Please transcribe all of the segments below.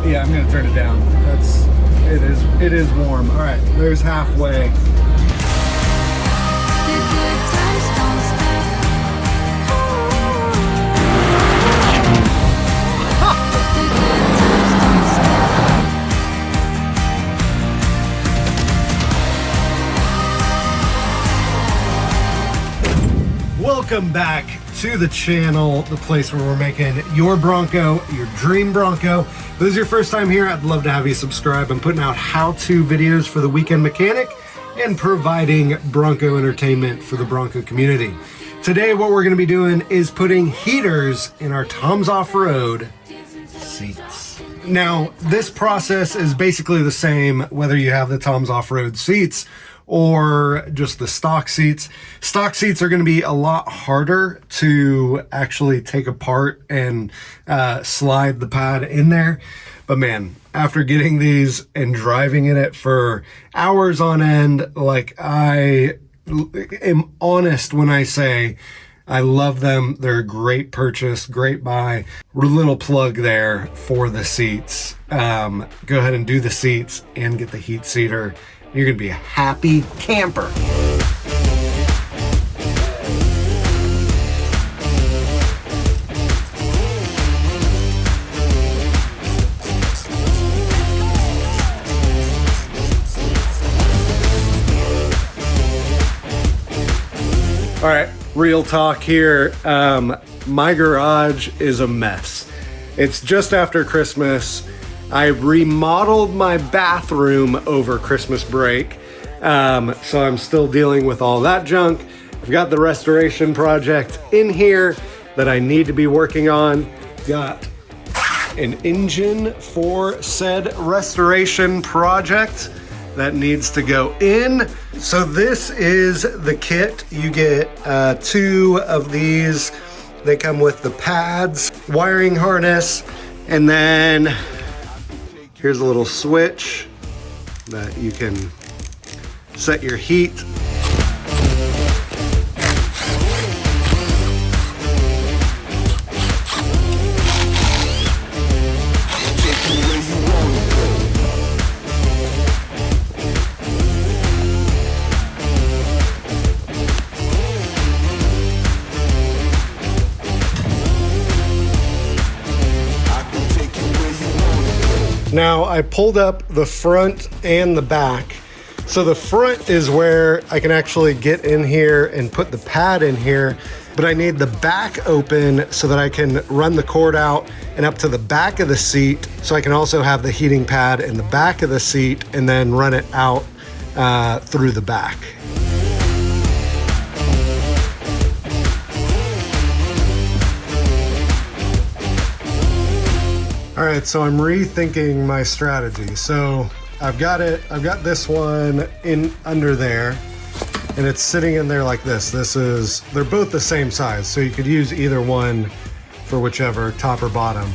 Yeah, I'm gonna turn it down. It is warm. All right, there's halfway. Welcome back to the channel, the place where we're making your Bronco, your dream Bronco. If this is your first time here, I'd love to have you subscribe. I'm putting out how-to videos for the weekend mechanic and providing Bronco entertainment for the Bronco community. Today, what we're gonna be doing is putting heaters in our Tom's Off-Road seats. Now, this process is basically the same whether you have the Tom's Off-Road seats or just the stock seats. Stock seats are going to be a lot harder to actually take apart and slide the pad in there. But man, after getting these and driving in it for hours on end, like, I am honest when I say I love them. They're a great purchase, great buy. Little plug there for the seats. Go ahead and do the seats and get the heat seater. You're gonna be a happy camper. All right, real talk here. My garage is a mess. It's just after Christmas. I remodeled my bathroom over Christmas break, so I'm still dealing with all that junk. I've got the restoration project in here that I need to be working on. Got an engine for said restoration project that needs to go in. So this is the kit. You get 2 of these. They come with the pads, wiring harness, and then here's a little switch that you can set your heat. Now I pulled up the front and the back. So the front is where I can actually get in here and put the pad in here, but I need the back open so that I can run the cord out and up to the back of the seat, so I can also have the heating pad in the back of the seat and then run it out through the back. All right, so I'm rethinking my strategy. So I've got this one in under there, and it's sitting in there like this. They're both the same size, so you could use either one for whichever, top or bottom.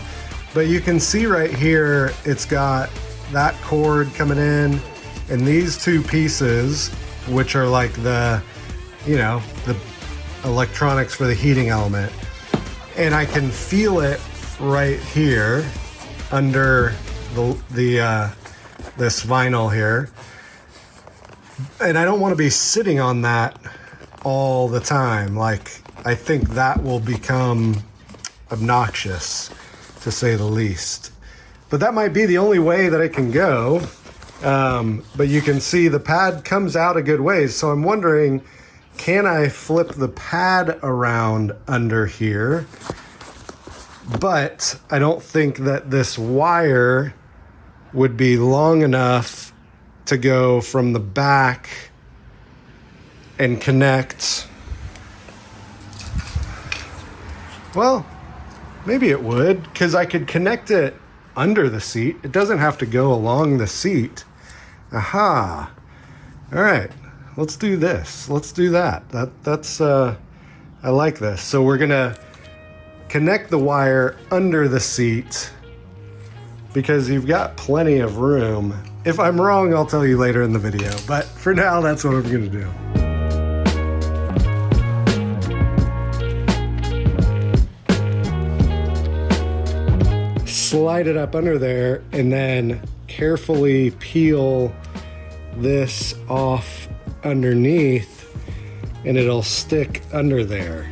But you can see right here, it's got that cord coming in, and these 2 pieces, which are like the electronics for the heating element. And I can feel it right here under this vinyl here, and I don't want to be sitting on that all the time. Like, I think that will become obnoxious, to say the least. But that might be the only way that I can go. But you can see the pad comes out a good ways, so I'm wondering, can I flip the pad around under here? But I don't think that this wire would be long enough to go from the back and connect. Well, maybe it would, because I could connect it under the seat. It doesn't have to go along the seat. Aha. All right, let's do this. Let's do that. That's I like this. So we're gonna connect the wire under the seat because you've got plenty of room. If I'm wrong, I'll tell you later in the video, but for now, that's what I'm gonna do. slide it up under there and then carefully peel this off underneath, and it'll stick under there.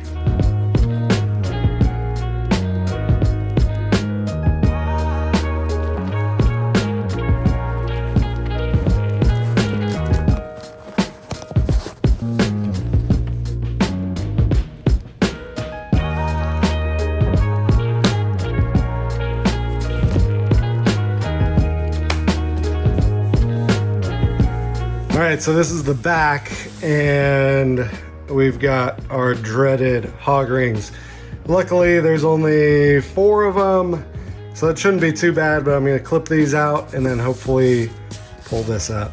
All right, so this is the back, and we've got our dreaded hog rings. Luckily, there's only 4 of them, so it shouldn't be too bad, but I'm gonna clip these out and then hopefully pull this up.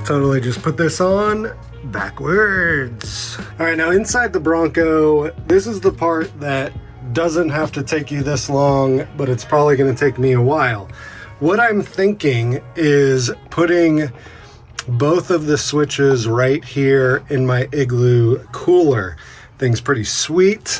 Totally just put this on backwards. All right, now inside the Bronco, this is the part that doesn't have to take you this long, but it's probably gonna take me a while. What I'm thinking is putting both of the switches right here in my Igloo cooler. Thing's pretty sweet.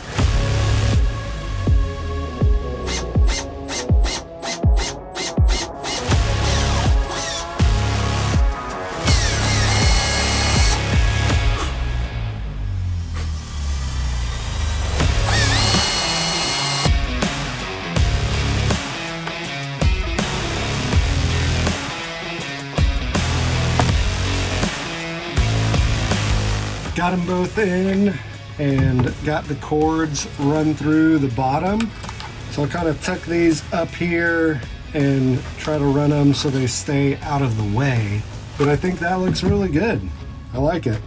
Got them both in and got the cords run through the bottom. So I'll kind of tuck these up here and try to run them so they stay out of the way. But I think that looks really good. I like it.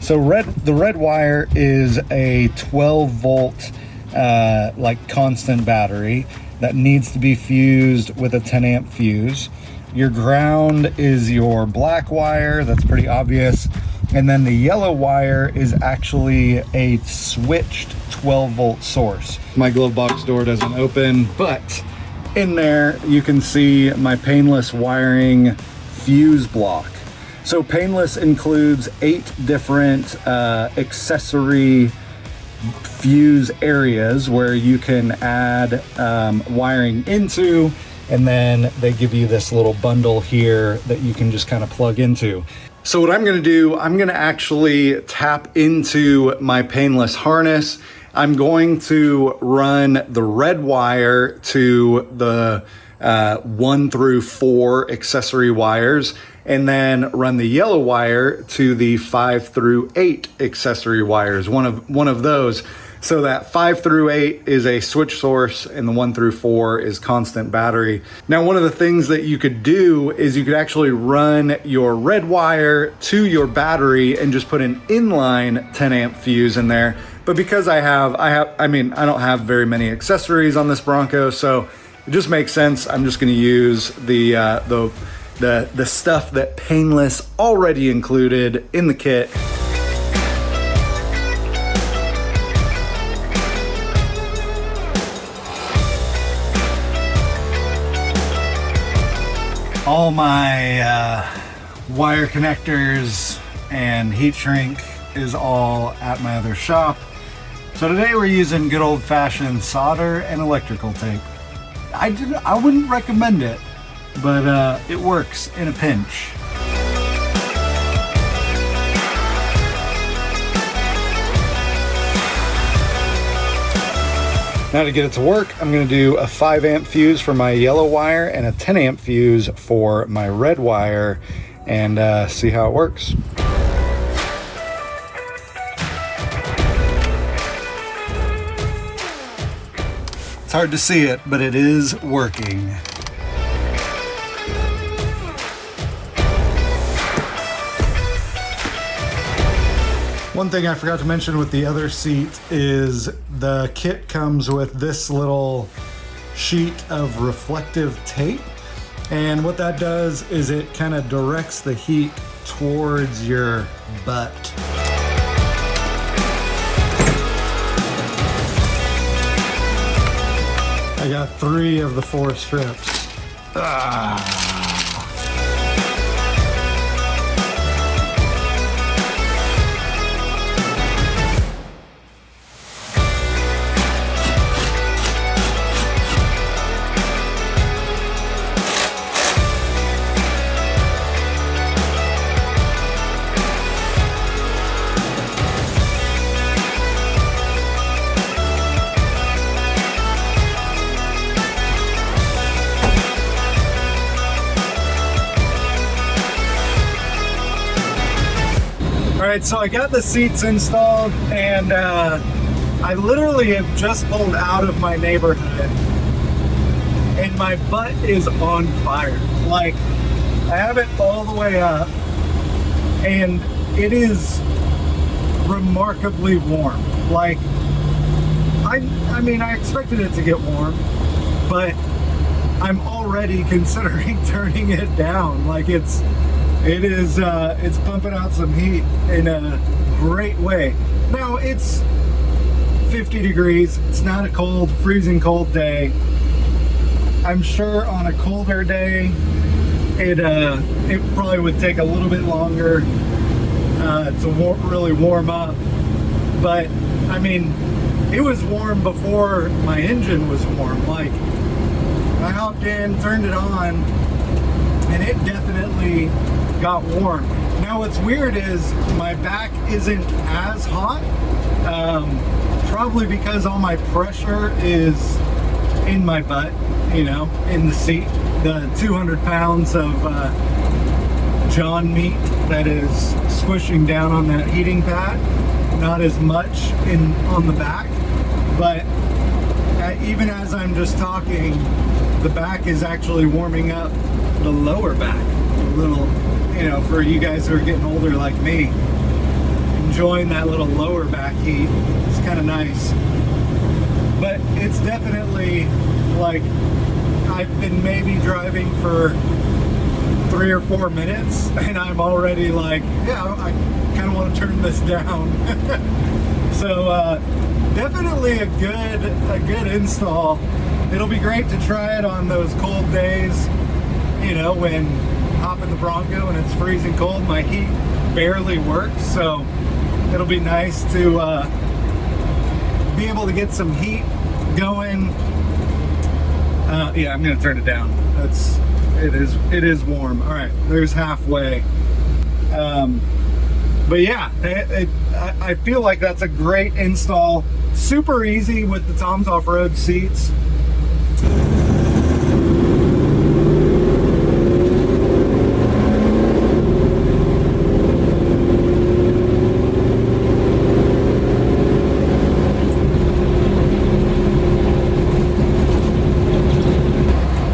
So the red wire is a 12 volt like constant battery that needs to be fused with a 10 amp fuse. Your ground is your black wire, that's pretty obvious. And then the yellow wire is actually a switched 12 volt source. My glove box door doesn't open, but in there you can see my painless wiring fuse block. So painless includes 8 different accessory fuse areas where you can add wiring into, and then they give you this little bundle here that you can just kind of plug into. So what I'm gonna do, I'm gonna actually tap into my painless harness. I'm going to run the red wire to the 1 through 4 accessory wires, and then run the yellow wire to the 5 through 8 accessory wires, one of those. So that 5 through 8 is a switch source and the 1 through 4 is constant battery. Now, one of the things that you could do is you could actually run your red wire to your battery and just put an inline 10 amp fuse in there. But because I don't have very many accessories on this Bronco, so it just makes sense. I'm just gonna use the stuff that Painless already included in the kit. All my wire connectors and heat shrink is all at my other shop. So today we're using good old-fashioned solder and electrical tape. I wouldn't recommend it, but it works in a pinch. Now to get it to work, I'm going to do a 5 amp fuse for my yellow wire and a 10 amp fuse for my red wire, and see how it works. It's hard to see it, but it is working. One thing I forgot to mention with the other seat is the kit comes with this little sheet of reflective tape. And what that does is it kind of directs the heat towards your butt. I got 3 of the 4 strips. Alright, so I got the seats installed, and I literally have just pulled out of my neighborhood and my butt is on fire. Like, I have it all the way up and it is remarkably warm. Like, I mean, I expected it to get warm, but I'm already considering turning it down. Like, it's pumping out some heat in a great way. Now it's 50 degrees. It's not a cold, freezing cold day. I'm sure on a colder day, it probably would take a little bit longer to really warm up. But I mean, it was warm before my engine was warm. Like, I hopped in, turned it on, and it definitely got warm. Now what's weird is my back isn't as hot, probably because all my pressure is in my butt, you know, in the seat. The 200 pounds of John meat that is squishing down on that heating pad, not as much on the back. But even as I'm just talking, the back is actually warming up the lower back a little. You know, for you guys who are getting older like me, enjoying that little lower back heat. It's kind of nice. But it's definitely like, I've been maybe driving for 3 or 4 minutes and I'm already like, yeah, I kind of want to turn this down. So definitely a good install. It'll be great to try it on those cold days, you know, when hop in the Bronco and it's freezing cold. My heat barely works, so it'll be nice to be able to get some heat going. Yeah, I'm gonna turn it down. It is warm. All right, there's halfway. But yeah, I feel like that's a great install. Super easy with the Tom's Off-Road seats.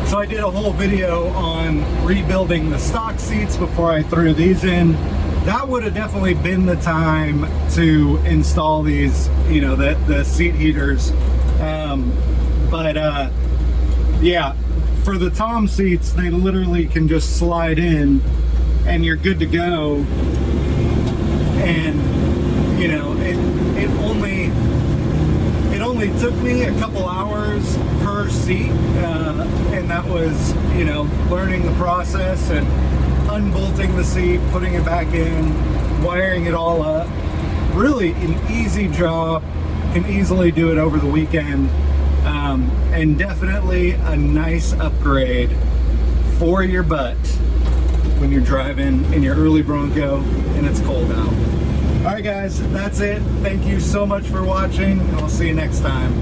I did a whole video on rebuilding the stock seats before I threw these in. That would have definitely been the time to install these, you know, the seat heaters. Yeah, for the Tom seats, they literally can just slide in and you're good to go. And you know, it only took me a couple hours per seat, and that was, you know, learning the process and unbolting the seat, putting it back in, wiring it all up. Really an easy job. Can easily do it over the weekend, and definitely a nice upgrade for your butt when you're driving in your early Bronco and it's cold out. All right guys, that's it. Thank you so much for watching, and I'll see you next time.